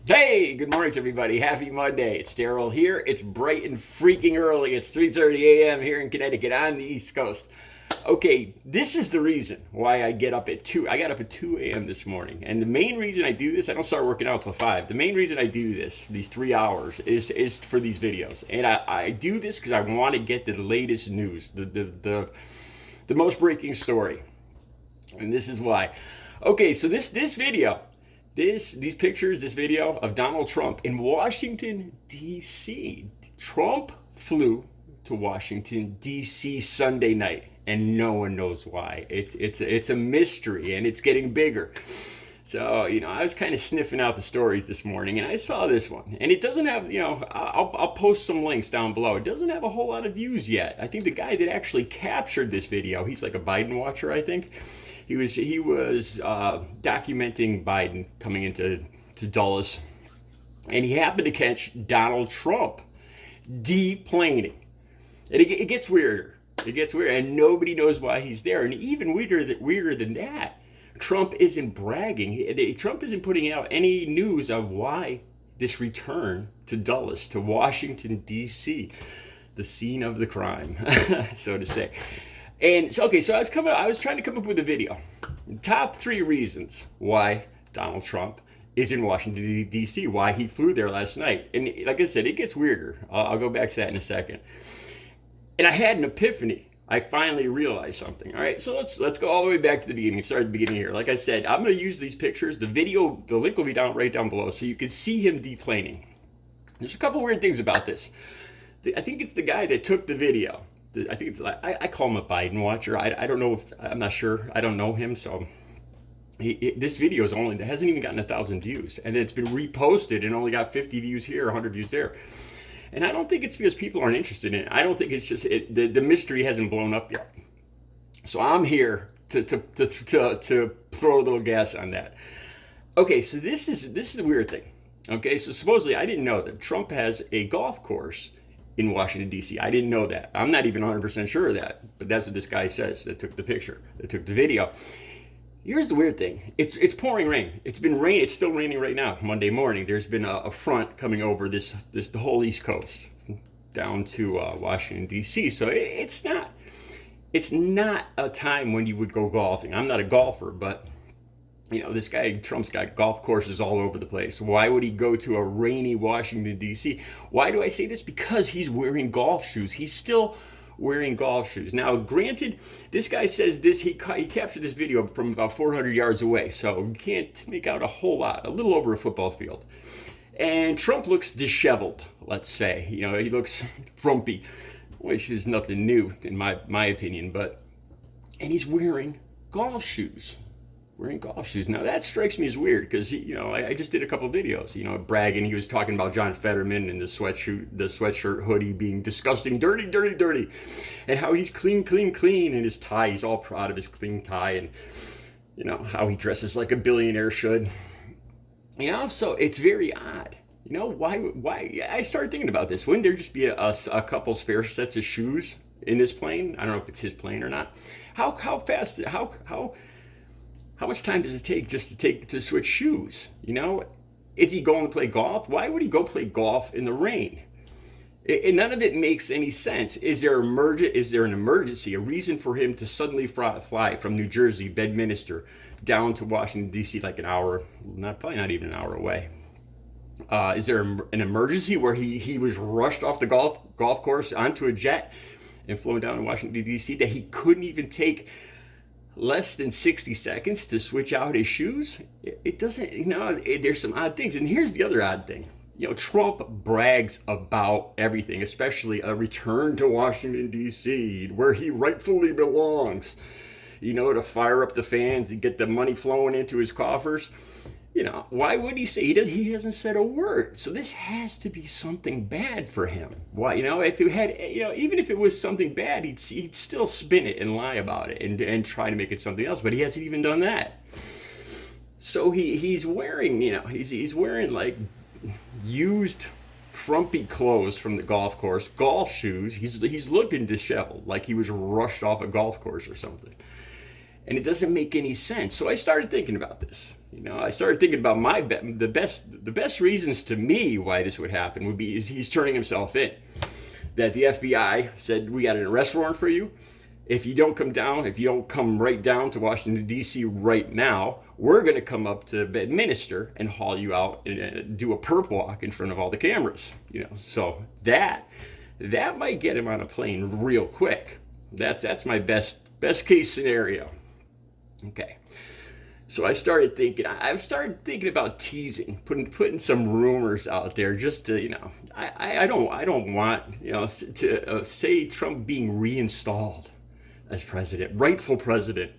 Hey, good morning to everybody. Happy Monday. It's Daryl here. It's bright and freaking early. It's 3:30 a.m. here in Connecticut on the East Coast. Okay, this is the reason why I get up at 2. I got up at 2 a.m. this morning. And the main reason I do this, I don't start working out till 5. The main reason I do this, these 3 hours, is for these videos. And I do this because I want to get the latest news, the most breaking story. And this is why. Okay, so this video, these pictures, this video of Donald Trump in Washington, D.C. Trump flew to Washington, D.C. Sunday night, and no one knows why. It's a mystery, and it's getting bigger. So, I was kind of sniffing out the stories this morning, and I saw this one. And it doesn't have, I'll post some links down below. It doesn't have a whole lot of views yet. I think the guy that actually captured this video, he's like a Biden watcher, I think. He was documenting Biden coming into Dulles, and he happened to catch Donald Trump deplaning. And it gets weirder. It gets weirder, and nobody knows why he's there. And even weirder than that, Trump isn't bragging. Trump isn't putting out any news of why this return to Dulles, to Washington, D.C., the scene of the crime, so to say. And so, okay, so I was trying to come up with a video. Top 3 reasons why Donald Trump is in Washington, D.C., why he flew there last night. And like I said, it gets weirder. I'll go back to that in a second. And I had an epiphany. I finally realized something. All right, so let's go all the way back to the beginning. Start at the beginning here. Like I said, I'm going to use these pictures. The video, the link will be right down below, so you can see him deplaning. There's a couple weird things about this. I think it's the guy that took the video. I think it's I call him a Biden watcher. I don't know if I'm not sure. I don't know him, so this video hasn't even gotten 1,000 views, and it's been reposted and only got 50 views here, 100 views there. And I don't think it's because people aren't interested in it. I don't think it's just the mystery hasn't blown up yet. So I'm here to throw a little gas on that. Okay, so this is a weird thing. Okay, so supposedly I didn't know that Trump has a golf course in Washington, D.C. I didn't know that. I'm not even 100% sure of that, but that's what this guy says that took the picture, that took the video. Here's the weird thing. It's pouring rain. It's been rain. It's still raining right now, Monday morning. There's been a front coming over the whole East Coast down to Washington, D.C. So it's not a time when you would go golfing. I'm not a golfer, but this guy, Trump's got golf courses all over the place. Why would he go to a rainy Washington, D.C.? Why do I say this? Because he's wearing golf shoes. He's still wearing golf shoes. Now, granted, this guy says this, he captured this video from about 400 yards away, so you can't make out a whole lot, a little over a football field. And Trump looks disheveled, let's say. He looks frumpy, which is nothing new in my opinion, and he's wearing golf shoes. Now that strikes me as weird because I just did a couple of videos, bragging. He was talking about John Fetterman and the sweatshirt hoodie being disgusting, dirty, and how he's clean, and his tie. He's all proud of his clean tie, and how he dresses like a billionaire should. So it's very odd. Why? I started thinking about this. Wouldn't there just be a couple spare sets of shoes in this plane? I don't know if it's his plane or not. How fast? How much time does it take to switch shoes? Is he going to play golf? Why would he go play golf in the rain? None of it makes any sense. Is there an emergency, a reason for him to suddenly fly from New Jersey, Bedminster, down to Washington, D.C., like an hour, probably not even an hour away? Is there an emergency where he was rushed off the golf course onto a jet and flown down to Washington, D.C., that he couldn't even take less than 60 seconds to switch out his shoes? It doesn't, there's some odd things. And here's the other odd thing. Trump brags about everything, especially a return to Washington, D.C., where he rightfully belongs, to fire up the fans and get the money flowing into his coffers. Why would he say he hasn't said a word? So this has to be something bad for him. Why, if it had, even if it was something bad, he'd still spin it and lie about it and try to make it something else. But he hasn't even done that. So he's wearing, he's wearing like used frumpy clothes from the golf course, golf shoes. He's looking disheveled, like he was rushed off a golf course or something. and it doesn't make any sense. So I started thinking about this. I started thinking about the best reasons to me why this would happen would be is he's turning himself in. That the FBI said, we got an arrest warrant for you. If you don't come right down to Washington D.C. right now, we're going to come up to Bedminster and haul you out and do a perp walk in front of all the cameras. So that might get him on a plane real quick. That's my best case scenario. Okay. So I started thinking about teasing, putting some rumors out there just to, I don't want, to say Trump being reinstalled as president, rightful president.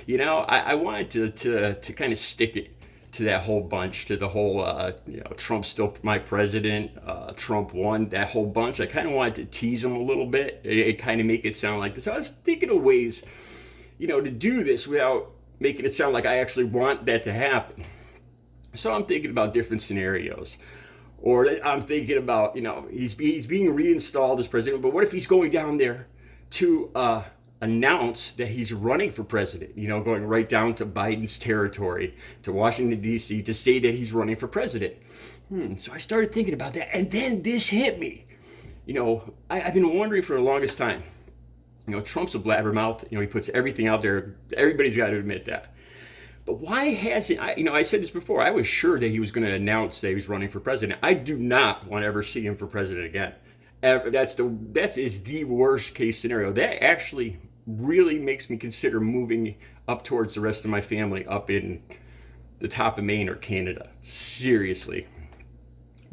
I wanted to kind of stick it to that whole bunch, to the whole, Trump's still my president, Trump won, that whole bunch. I kind of wanted to tease him a little bit, it kind of make it sound like this. So I was thinking of ways, to do this without making it sound like I actually want that to happen. So I'm thinking about different scenarios. Or I'm thinking about, he's being reinstalled as president, but what if he's going down there to announce that he's running for president, going right down to Biden's territory, to Washington, D.C., to say that he's running for president. So I started thinking about that, and then this hit me. I've been wondering for the longest time. Trump's a blabbermouth. He puts everything out there. Everybody's got to admit that. But why hasn't, I said this before, I was sure that he was going to announce that he was running for president. I do not want to ever see him for president again. That is the worst case scenario. That actually really makes me consider moving up towards the rest of my family up in the top of Maine or Canada. Seriously.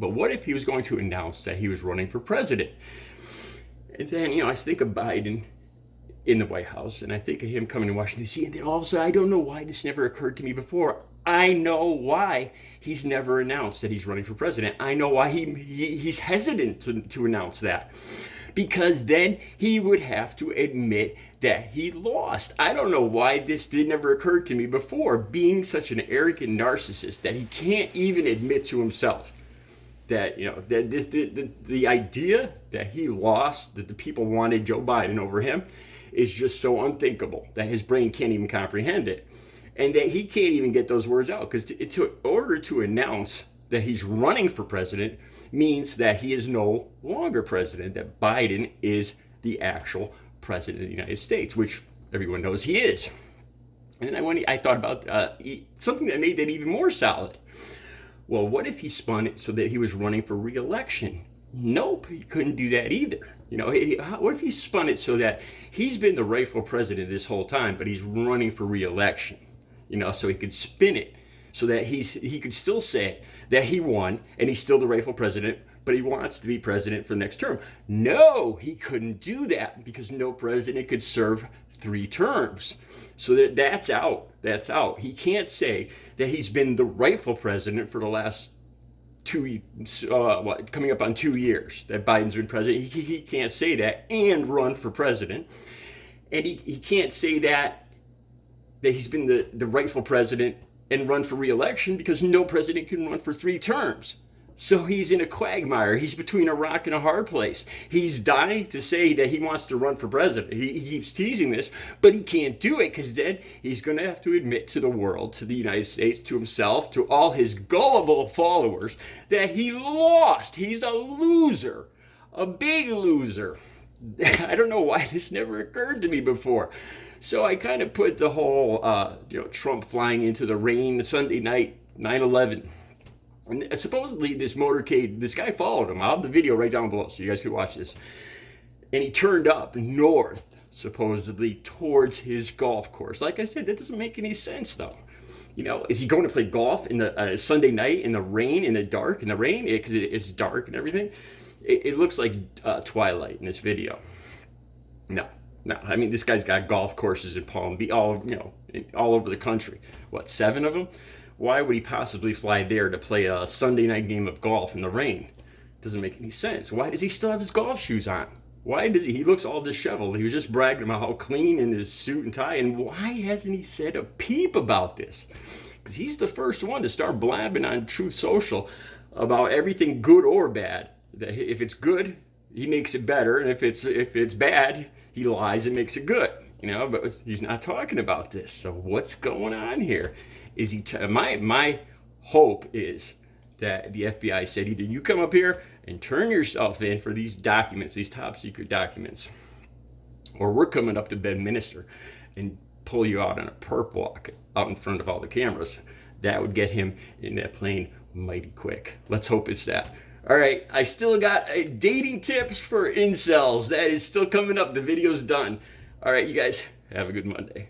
But what if he was going to announce that he was running for president? And then, I think of Biden in the White House, and I think of him coming to Washington, D.C., and then all of a sudden, I don't know why this never occurred to me before. I know why he's never announced that he's running for president. I know why he's hesitant to announce that. Because then he would have to admit that he lost. I don't know why this never occurred to me before, being such an arrogant narcissist that he can't even admit to himself that, that the idea that he lost, that the people wanted Joe Biden over him, is just so unthinkable that his brain can't even comprehend it. And that he can't even get those words out, because in order to announce that he's running for president means that he is no longer president, that Biden is the actual president of the United States, which everyone knows he is. And then I thought about something that made that even more solid. Well, what if he spun it so that he was running for re-election? Nope, he couldn't do that either. What if he spun it so that he's been the rightful president this whole time, but he's running for re-election? So he could spin it so that he could still say that he won and he's still the rightful president, but he wants to be president for the next term. No, he couldn't do that because no president could serve 3 terms. So that's out. That's out. He can't say that he's been the rightful president for the last coming up on 2 years that Biden's been president. He can't say that and run for president. And he can't say that he's been the rightful president and run for re-election because no president can run for 3 terms. So he's in a quagmire. He's between a rock and a hard place. He's dying to say that he wants to run for president. He keeps teasing this, but he can't do it because then he's going to have to admit to the world, to the United States, to himself, to all his gullible followers that he lost. He's a loser, a big loser. I don't know why this never occurred to me before. So I kind of put the whole, Trump flying into the rain Sunday night, 9/11. And supposedly this motorcade, this guy followed him. I'll have the video right down below so you guys can watch this. And he turned up north, supposedly, towards his golf course. Like I said, that doesn't make any sense, though. Is he going to play golf in the Sunday night in the rain, in the dark, in the rain? Because it's dark and everything. It looks like Twilight in this video. No. I mean, this guy's got golf courses in Palm Beach, all over the country. What, 7 of them? Why would he possibly fly there to play a Sunday night game of golf in the rain? Doesn't make any sense. Why does he still have his golf shoes on? Why does he looks all disheveled? He was just bragging about how clean in his suit and tie. And why hasn't he said a peep about this? Because he's the first one to start blabbing on Truth Social about everything good or bad. That if it's good, he makes it better. And if it's bad, he lies and makes it good. But he's not talking about this. So what's going on here? Is he? My hope is that the FBI said either you come up here and turn yourself in for these documents, these top secret documents, or we're coming up to Bedminster and pull you out on a perp walk out in front of all the cameras. That would get him in that plane mighty quick. Let's hope it's that. All right, I still got dating tips for incels. That is still coming up. The video's done. All right, you guys, have a good Monday.